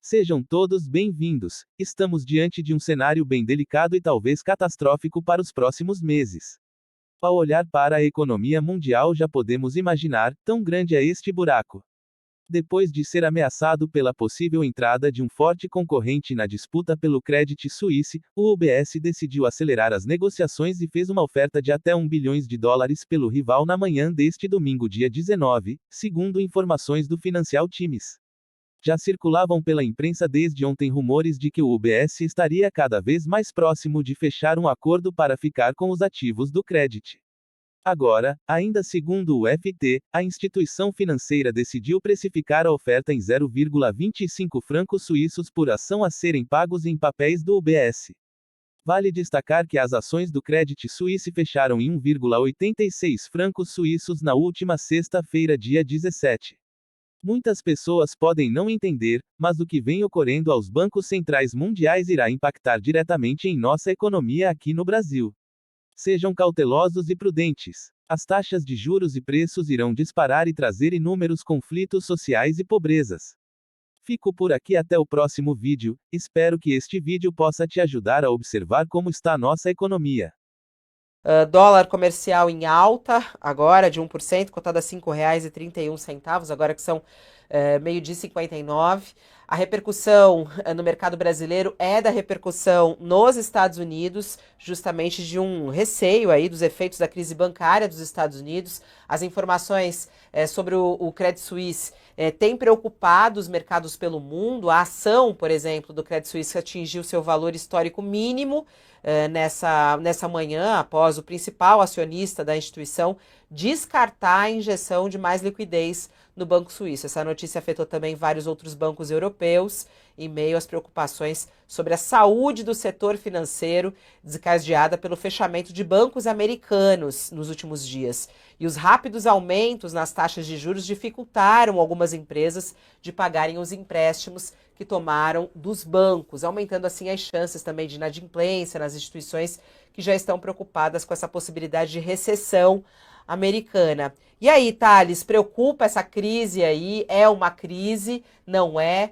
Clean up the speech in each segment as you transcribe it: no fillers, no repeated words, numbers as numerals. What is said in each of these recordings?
Sejam todos bem-vindos. Estamos diante de um cenário bem delicado e talvez catastrófico para os próximos meses. Ao olhar para a economia mundial, já podemos imaginar, tão grande é este buraco. Depois de ser ameaçado pela possível entrada de um forte concorrente na disputa pelo Credit Suisse, o UBS decidiu acelerar as negociações e fez uma oferta de até US$ 1 bilhão pelo rival na manhã deste domingo, dia 19, segundo informações do Financial Times. Já circulavam pela imprensa desde ontem rumores de que o UBS estaria cada vez mais próximo de fechar um acordo para ficar com os ativos do Credit. Agora, ainda segundo o FT, a instituição financeira decidiu precificar a oferta em 0,25 francos suíços por ação a serem pagos em papéis do UBS. Vale destacar que as ações do Credit Suisse fecharam em 1,86 francos suíços na última sexta-feira, dia 17. Muitas pessoas podem não entender, mas o que vem ocorrendo aos bancos centrais mundiais irá impactar diretamente em nossa economia aqui no Brasil. Sejam cautelosos e prudentes. As taxas de juros e preços irão disparar e trazer inúmeros conflitos sociais e pobrezas. Fico por aqui até o próximo vídeo, espero que este vídeo possa te ajudar a observar como está a nossa economia. Dólar comercial em alta, agora de 1%, cotado a R$ 5,31, agora que são meio-dia e 59. A repercussão no mercado brasileiro é da repercussão nos Estados Unidos, justamente de um receio aí dos efeitos da crise bancária dos Estados Unidos. As informações sobre o Credit Suisse têm preocupado os mercados pelo mundo. A ação, por exemplo, do Credit Suisse atingiu seu valor histórico mínimo nessa manhã, após o principal acionista da instituição descartar a injeção de mais liquidez no Banco Suíço. Essa notícia afetou também vários outros bancos europeus, em meio às preocupações sobre a saúde do setor financeiro, desencadeada pelo fechamento de bancos americanos nos últimos dias. E os rápidos aumentos nas taxas de juros dificultaram algumas empresas de pagarem os empréstimos que tomaram dos bancos, aumentando assim as chances também de inadimplência nas instituições que já estão preocupadas com essa possibilidade de recessão americana. E aí, Thales, preocupa essa crise aí? É uma crise? Não é?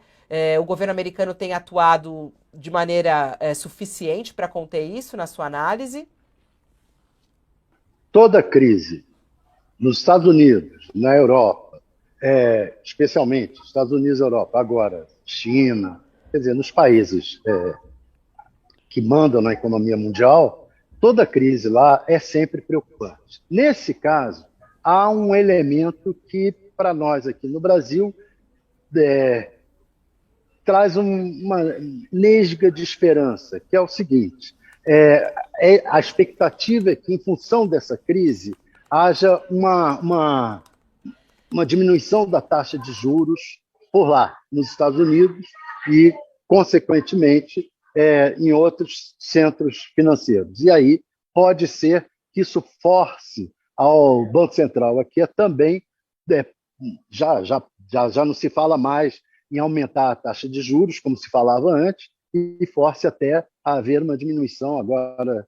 O governo americano tem atuado de maneira suficiente para conter isso, na sua análise? Toda crise, nos Estados Unidos, na Europa, especialmente Estados Unidos e Europa, agora China, quer dizer, nos países que mandam na economia mundial, toda crise lá é sempre preocupante. Nesse caso, há um elemento que, para nós aqui no Brasil, traz uma nesga de esperança, que é o seguinte: a expectativa é que, em função dessa crise, haja uma diminuição da taxa de juros por lá, nos Estados Unidos e, consequentemente, em outros centros financeiros. E aí pode ser que isso force ao Banco Central aqui a também, já não se fala mais em aumentar a taxa de juros, como se falava antes, e force até a haver uma diminuição agora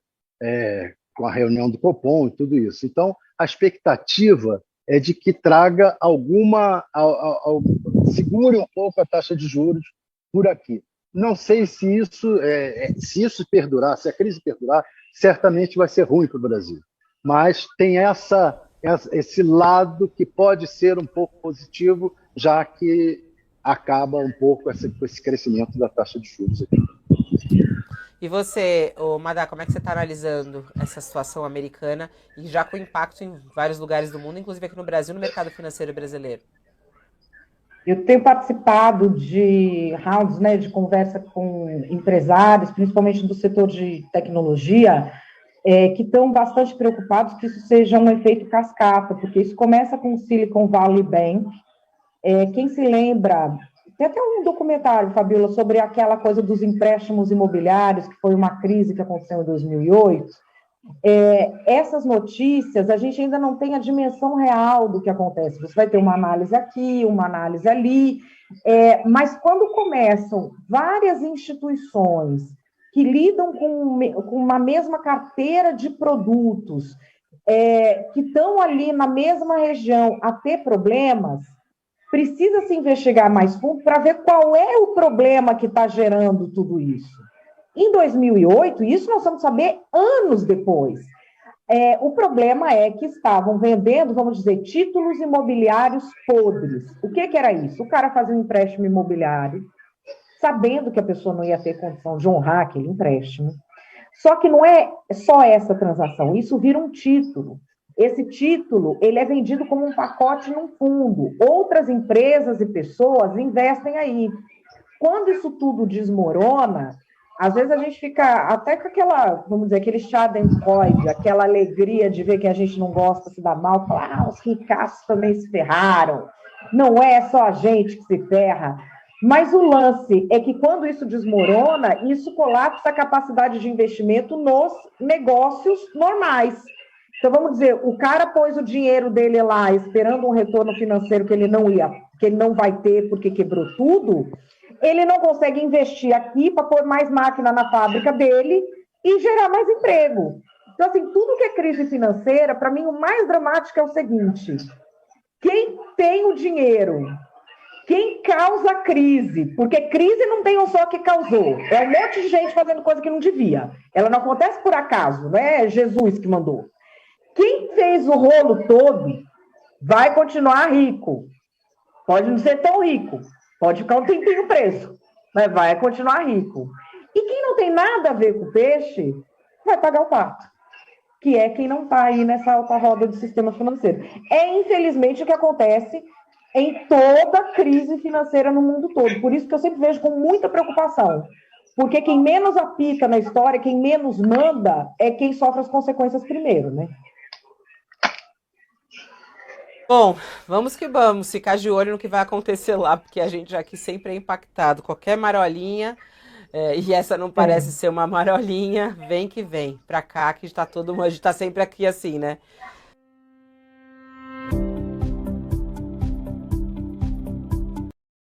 com a reunião do Copom e tudo isso. Então, a expectativa é de que traga segure um pouco a taxa de juros por aqui. Não sei se isso perdurar, se a crise perdurar, certamente vai ser ruim para o Brasil. Mas tem esse lado que pode ser um pouco positivo, já que acaba um pouco com esse crescimento da taxa de juros aqui. E você, Madá, como é que você está analisando essa situação americana e já com impacto em vários lugares do mundo, inclusive aqui no Brasil, no mercado financeiro brasileiro? Eu tenho participado de rounds, de conversa com empresários, principalmente do setor de tecnologia, que estão bastante preocupados que isso seja um efeito cascata, porque isso começa com o Silicon Valley Bank. Quem se lembra, tem até um documentário, Fabíola, sobre aquela coisa dos empréstimos imobiliários, que foi uma crise que aconteceu em 2008. Essas notícias, a gente ainda não tem a dimensão real do que acontece. Você vai ter uma análise aqui, uma análise ali, mas quando começam várias instituições que lidam com uma mesma carteira de produtos, que estão ali na mesma região a ter problemas, precisa se investigar mais fundo para ver qual é o problema que está gerando tudo isso. Em 2008, isso nós vamos saber anos depois. O problema é que estavam vendendo, vamos dizer, títulos imobiliários podres. O que era isso? O cara fazia um empréstimo imobiliário, sabendo que a pessoa não ia ter condição de honrar aquele empréstimo. Só que não é só essa transação, isso vira um título. Esse título, ele é vendido como um pacote num fundo. Outras empresas e pessoas investem aí. Quando isso tudo desmorona, às vezes a gente fica até com aquela, vamos dizer, aquele schadenfreude, aquela alegria de ver que a gente não gosta, se dá mal, falar, os ricaços também se ferraram. Não é só a gente que se ferra. Mas o lance é que quando isso desmorona, isso colapsa a capacidade de investimento nos negócios normais. Então, vamos dizer, o cara pôs o dinheiro dele lá esperando um retorno financeiro que ele não vai ter porque quebrou tudo, ele não consegue investir aqui para pôr mais máquina na fábrica dele e gerar mais emprego. Então, assim, tudo que é crise financeira, para mim, o mais dramático é o seguinte: quem tem o dinheiro, quem causa a crise, porque crise não tem um só que causou, é um monte de gente fazendo coisa que não devia. Ela não acontece por acaso, não é Jesus que mandou. Quem fez o rolo todo vai continuar rico. Pode não ser tão rico, pode ficar um tempinho preso, mas vai continuar rico. E quem não tem nada a ver com o peixe, vai pagar o pato, que é quem não está aí nessa alta roda do sistema financeiro. É, infelizmente, o que acontece em toda crise financeira no mundo todo. Por isso que eu sempre vejo com muita preocupação. Porque quem menos apita na história, quem menos manda, é quem sofre as consequências primeiro, né? Bom, vamos que vamos, ficar de olho no que vai acontecer lá, porque a gente aqui sempre é impactado. Qualquer marolinha, e essa não parece ser uma marolinha, vem que vem, pra cá, que está todo mundo, a gente tá sempre aqui assim, né?